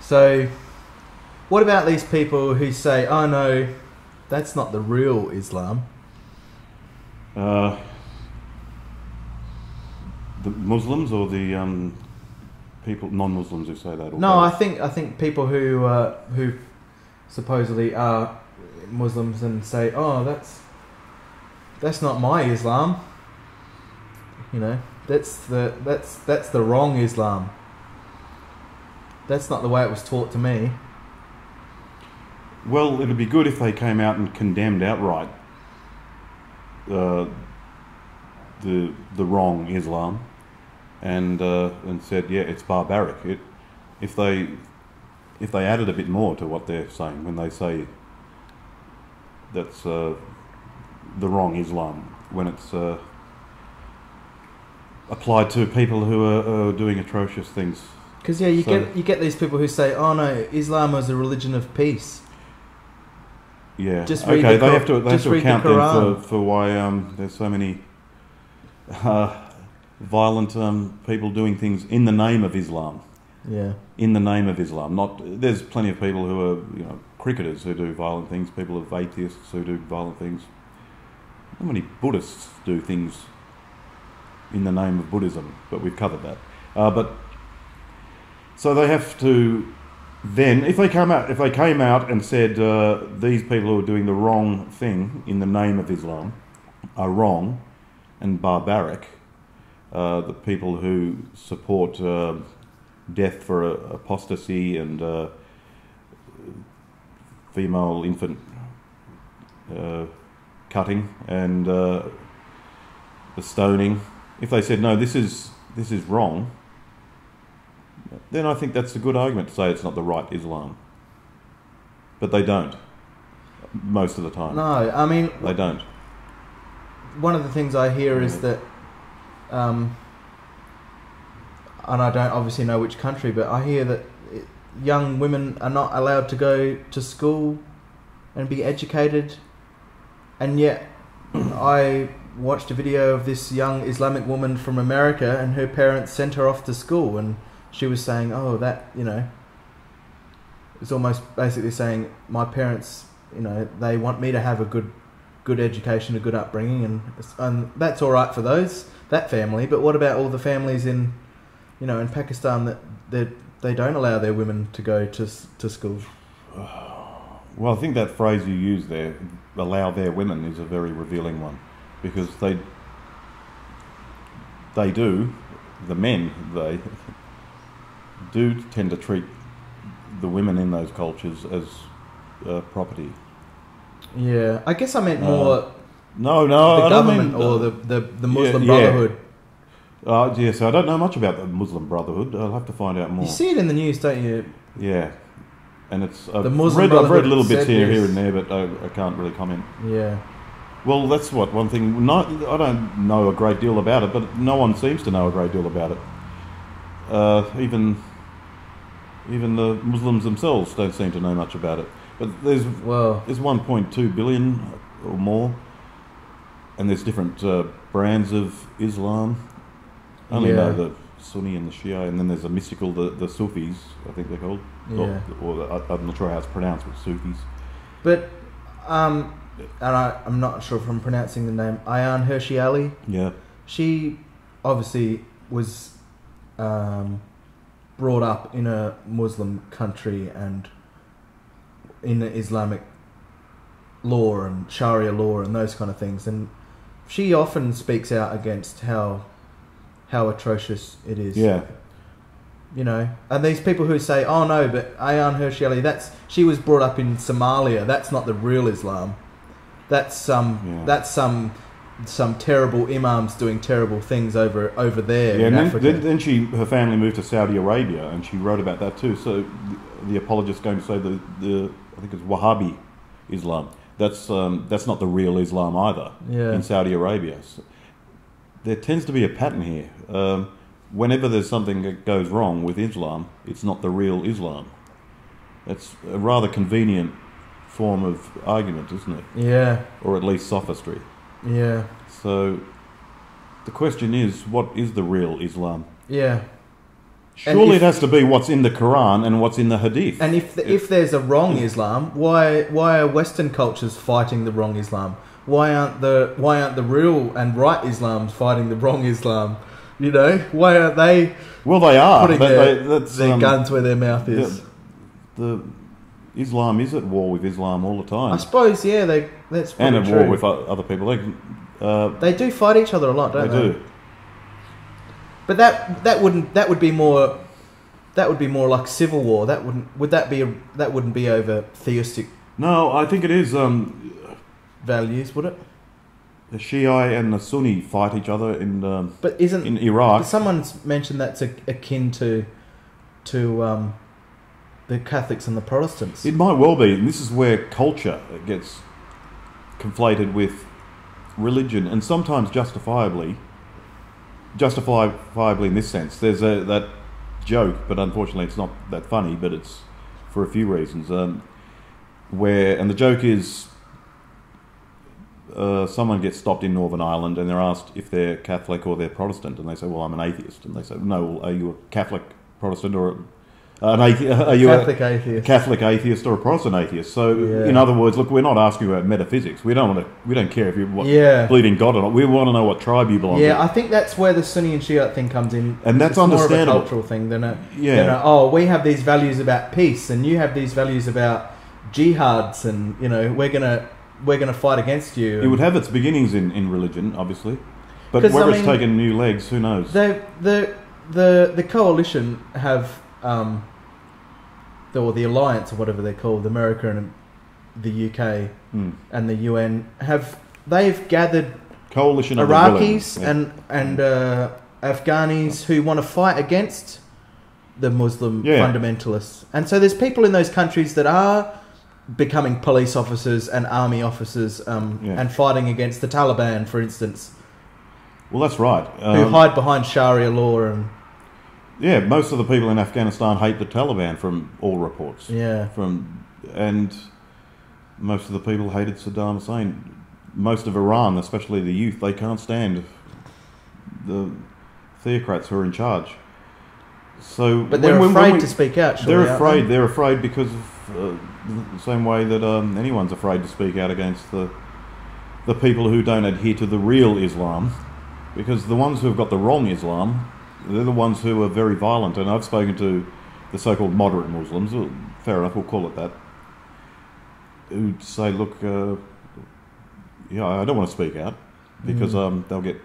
So, what about these people who say, "Oh no, that's not the real Islam"? The Muslims or the people, non-Muslims who say that? Or No, both? I think people who supposedly are Muslims and say, "Oh, that's not my Islam." You know, that's the wrong Islam. That's not the way it was taught to me. Well, it'd be good if they came out and condemned outright the wrong Islam, and said, yeah, it's barbaric. If they added a bit more to what they're saying when they say that's the wrong Islam, when it's applied to people who are doing atrocious things. Because you get these people who say, "Oh no, Islam is a religion of peace." Yeah. Just read okay. the They have to account the then Quran. for why there's so many violent people doing things in the name of Islam. Yeah. In the name of Islam. There's plenty of people who are cricketers who do violent things. People of atheists who do violent things. How many Buddhists do things in the name of Buddhism? But we've covered that. So they have to then, if they came out and said these people who are doing the wrong thing in the name of Islam are wrong and barbaric, the people who support death for apostasy and female infant cutting and the stoning, if they said no, this is wrong, then I think that's a good argument to say it's not the right Islam. But they don't. Most of the time. No, I mean... They don't. One of the things I hear is that... and I don't obviously know which country, but I hear that young women are not allowed to go to school and be educated. And yet, I watched a video of this young Islamic woman from America and her parents sent her off to school, and she was saying, "Oh, that, it's almost basically saying my parents, they want me to have a good education, a good upbringing, and that's all right for that family. But what about all the families in Pakistan that they don't allow their women to go to school?" Well, I think that phrase you use there, "allow their women," is a very revealing one, because they do, the men, they do tend to treat the women in those cultures as property. Yeah, I guess I meant more the government or the Muslim Brotherhood. Yes, I don't know much about the Muslim Brotherhood. I'll have to find out more. You see it in the news, don't you? Yeah, and it's the Muslim Brotherhood. I've read little bits here and there, but I can't really comment. Yeah. Well, that's one thing. I don't know a great deal about it, but no one seems to know a great deal about it. Even the Muslims themselves don't seem to know much about it. But there's 1.2 billion or more, and there's different brands of Islam. I only know the Sunni and the Shia, and then there's a mystical, the Sufis, I think they're called. Yeah. Or I'm not sure how it's pronounced, but Sufis. But, and I'm not sure if I'm pronouncing the name, Ayaan Hirsi Ali. Yeah. She obviously was brought up in a Muslim country and in Islamic law and Sharia law and those kind of things, and she often speaks out against how atrocious it is. Yeah. And these people who say, "Oh no, but Ayaan Hirsi Ali, she was brought up in Somalia. That's not the real Islam. That's some terrible imams doing terrible things over there in Africa." Then her family moved to Saudi Arabia, and she wrote about that too. So the apologist going to say the I think it's Wahhabi Islam. That's not the real Islam either. Yeah. In Saudi Arabia. So there tends to be a pattern here. Whenever there's something that goes wrong with Islam, it's not the real Islam. It's a rather convenient form of argument, isn't it? Yeah. Or at least sophistry. Yeah. So the question is, what is the real Islam? Yeah. Surely it has to be what's in the Quran and what's in the Hadith. And if there's a wrong Islam, why are Western cultures fighting the wrong Islam? Why aren't the real and right Islams fighting the wrong Islam? You know, why aren't they? Well, they are putting their guns where their mouth is. The Islam is at war with Islam all the time. I suppose, yeah, that's probably and at war with other people. They do fight each other a lot, don't they? They do. But that would be more like civil war. That wouldn't be over theistic. No, I think it is. Values, would it? The Shia and the Sunni fight each other in Iraq. Someone's mentioned that's akin to the Catholics and the Protestants. It might well be, and this is where culture gets conflated with religion, and sometimes justifiably in this sense. There's that joke, but unfortunately it's not that funny, but it's for a few reasons. And the joke is someone gets stopped in Northern Ireland and they're asked if they're Catholic or they're Protestant, and they say, well, I'm an atheist. And they say, no, are you a Catholic Protestant or are you a Catholic atheist or a Protestant atheist? So, in other words, look, we're not asking about metaphysics. We don't care if you believe in God or not. We want to know what tribe you belong to. Yeah, I think that's where the Sunni and Shiite thing comes in. And that's understandable. More of a cultural thing than we have these values about peace, and you have these values about jihads, and we're gonna fight against you. It would have its beginnings in religion, obviously, but whether it's taken new legs, who knows? The coalition have. Or the alliance, or whatever they're called, America and the UK and the UN they've gathered coalition of Iraqis and Afghanis who want to fight against the Muslim fundamentalists, and so there's people in those countries that are becoming police officers and army officers and fighting against the Taliban, for instance. Well, that's right. Who hide behind Sharia law and. Yeah, most of the people in Afghanistan hate the Taliban from all reports. Yeah. And most of the people hated Saddam Hussein. Most of Iran, especially the youth, they can't stand the theocrats who are in charge. So, but they're afraid to speak out. They're afraid. They're afraid because of the same way that anyone's afraid to speak out against the people who don't adhere to the real Islam, because the ones who have got the wrong Islam. They're the ones who are very violent, and I've spoken to the so-called moderate Muslims, fair enough, we'll call it that, who say, look, I don't want to speak out, because they'll get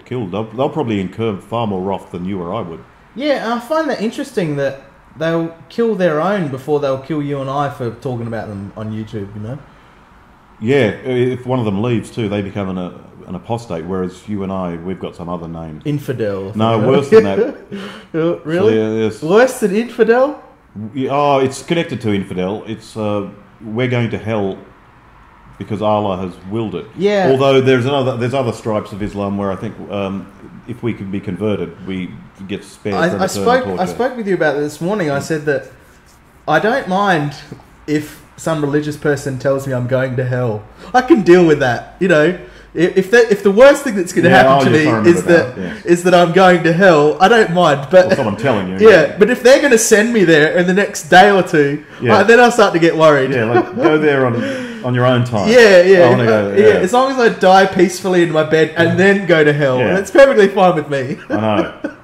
killed. They'll probably incur far more wrath than you or I would. Yeah, I find that interesting that they'll kill their own before they'll kill you and I for talking about them on YouTube, Yeah, if one of them leaves too, they become an apostate, whereas you and I, we've got some other name. Infidel. No, worse than that. Really? So, worse than infidel? Oh, it's connected to infidel. It's we're going to hell because Allah has willed it. Yeah. Although there's other stripes of Islam where I think if we can be converted, we get spared. I spoke with you about this morning. I said that I don't mind if some religious person tells me I'm going to hell. I can deal with that, If the worst thing that's going to happen to me is that I'm going to hell, I don't mind. But someone telling you. Yeah, but if they're going to send me there in the next day or two, then I'll start to get worried. Yeah, like go there on your own time. Yeah. I want to go there. As long as I die peacefully in my bed and then go to hell, that's perfectly fine with me. I know.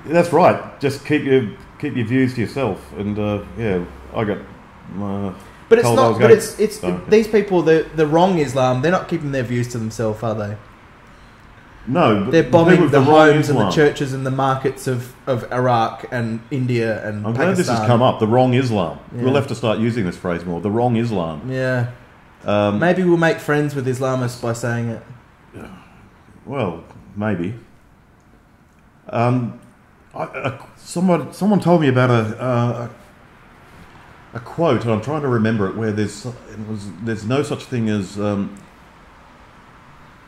That's right. Just keep your views to yourself, and I got. But it's not. But it's these people. The wrong Islam. They're not keeping their views to themselves, are they? No, they're bombing the homes and the churches and the markets of Iraq and India and I'm Pakistan. glad this has come up. The wrong Islam. Yeah. We'll have to start using this phrase more. The wrong Islam. Yeah. Maybe we'll make friends with Islamists by saying it. Well, maybe. Someone told me about a quote, and I'm trying to remember it, where there's no such thing as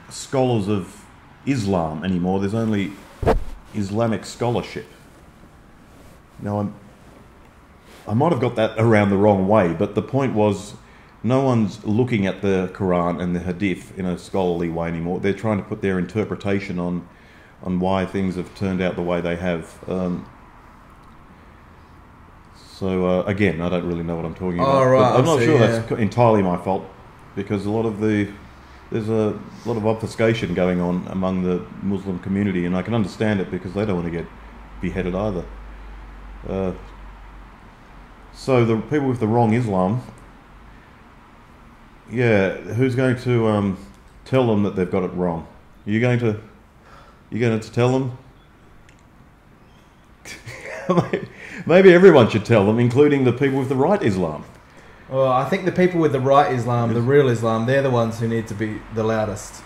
scholars of Islam anymore. There's only Islamic scholarship. Now, I might have got that around the wrong way, but the point was no one's looking at the Quran and the Hadith in a scholarly way anymore. They're trying to put their interpretation on on why things have turned out the way they have. Again, I don't really know what I'm talking about. Oh, right. I'm not sure that's entirely my fault, because there's a lot of obfuscation going on among the Muslim community, and I can understand it because they don't want to get beheaded either. So the people with the wrong Islam, who's going to tell them that they've got it wrong? You're going to tell them? Maybe everyone should tell them, including the people with the right Islam. Well, I think the people with the right Islam, the real Islam, they're the ones who need to be the loudest.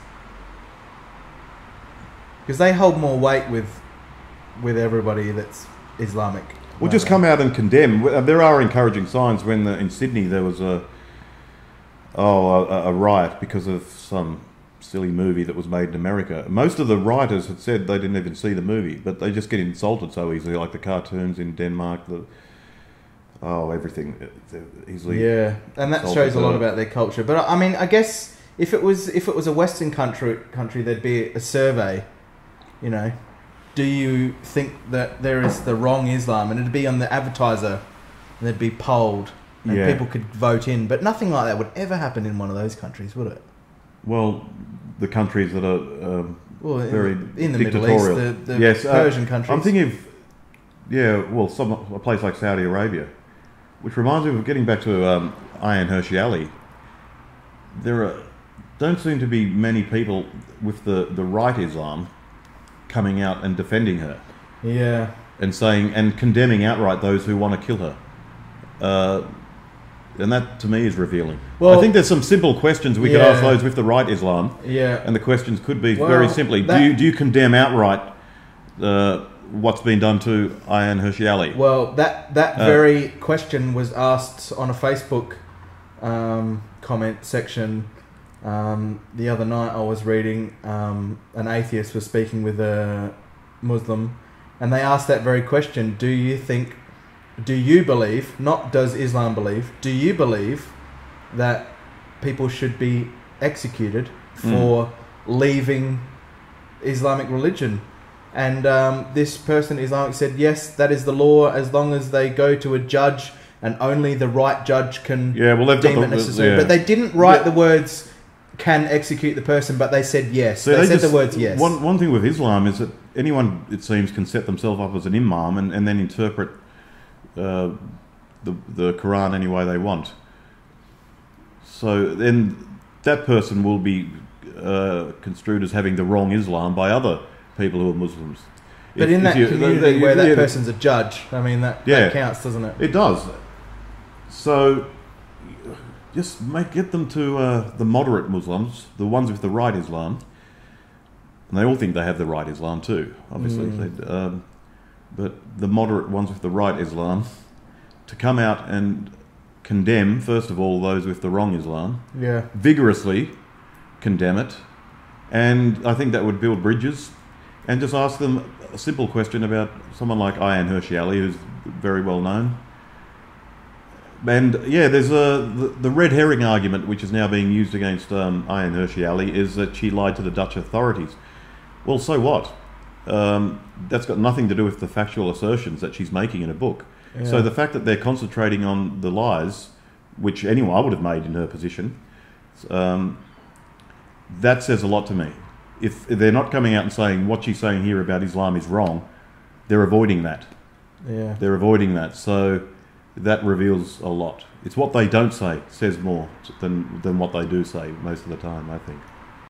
Because they hold more weight with everybody that's Islamic. Well, just come out and condemn. There are encouraging signs. When in Sydney there was a riot because of some silly movie that was made in America. Most of the rioters had said they didn't even see the movie, but they just get insulted so easily, like the cartoons in Denmark, everything easily. Yeah, and that shows a lot about their culture. But I mean, I guess if it was a Western country, there'd be a survey. You know, do you think that there is the wrong Islam, and it'd be on the advertiser, and they'd be polled, and people could vote in. But nothing like that would ever happen in one of those countries, would it? Well, the countries that are very in the dictatorial. Middle East, the Persian countries. I'm thinking of, a place like Saudi Arabia, which reminds me of getting back to Ayaan Hirsi Ali. Don't seem to be many people with the right Islam coming out and defending her. Yeah. And saying and condemning outright those who want to kill her. And that, to me, is revealing. Well, I think there's some simple questions we could ask those with the right Islam. Yeah. And the questions could be very simply, do you condemn outright what's been done to Ayaan Hirsi Ali? Well, that very question was asked on a Facebook comment section the other night. I was reading an atheist was speaking with a Muslim, and they asked that very question: do you believe, not does Islam believe, do you believe that people should be executed for leaving Islamic religion? And this person, Islamic, said, yes, that is the law, as long as they go to a judge and only the right judge can deem it necessary. But they didn't write the words, can execute the person, but they said yes. So they said the words yes. One thing with Islam is that anyone, it seems, can set themselves up as an imam and then interpret the Quran any way they want. So then that person will be construed as having the wrong Islam by other people who are Muslims. But in that community where that person's a judge, I mean, that counts, doesn't it? It does. So just get them to the moderate Muslims, the ones with the right Islam. And they all think they have the right Islam too, obviously. But the moderate ones with the right Islam, to come out and condemn, first of all, those with the wrong Islam. Yeah. Vigorously condemn it. And I think that would build bridges. And just ask them a simple question about someone like Ayaan Hirsi Ali, who's very well known. And there's the red herring argument, which is now being used against Ayaan Hirsi Ali, is that she lied to the Dutch authorities. Well, so what? That's got nothing to do with the factual assertions that she's making in a book. Yeah. So the fact that they're concentrating on the lies, which anyone I would have made in her position, that says a lot to me. If they're not coming out and saying what she's saying here about Islam is wrong, they're avoiding that. Yeah. They're avoiding that. So that reveals a lot. It's what they don't say says more than what they do say most of the time, I think.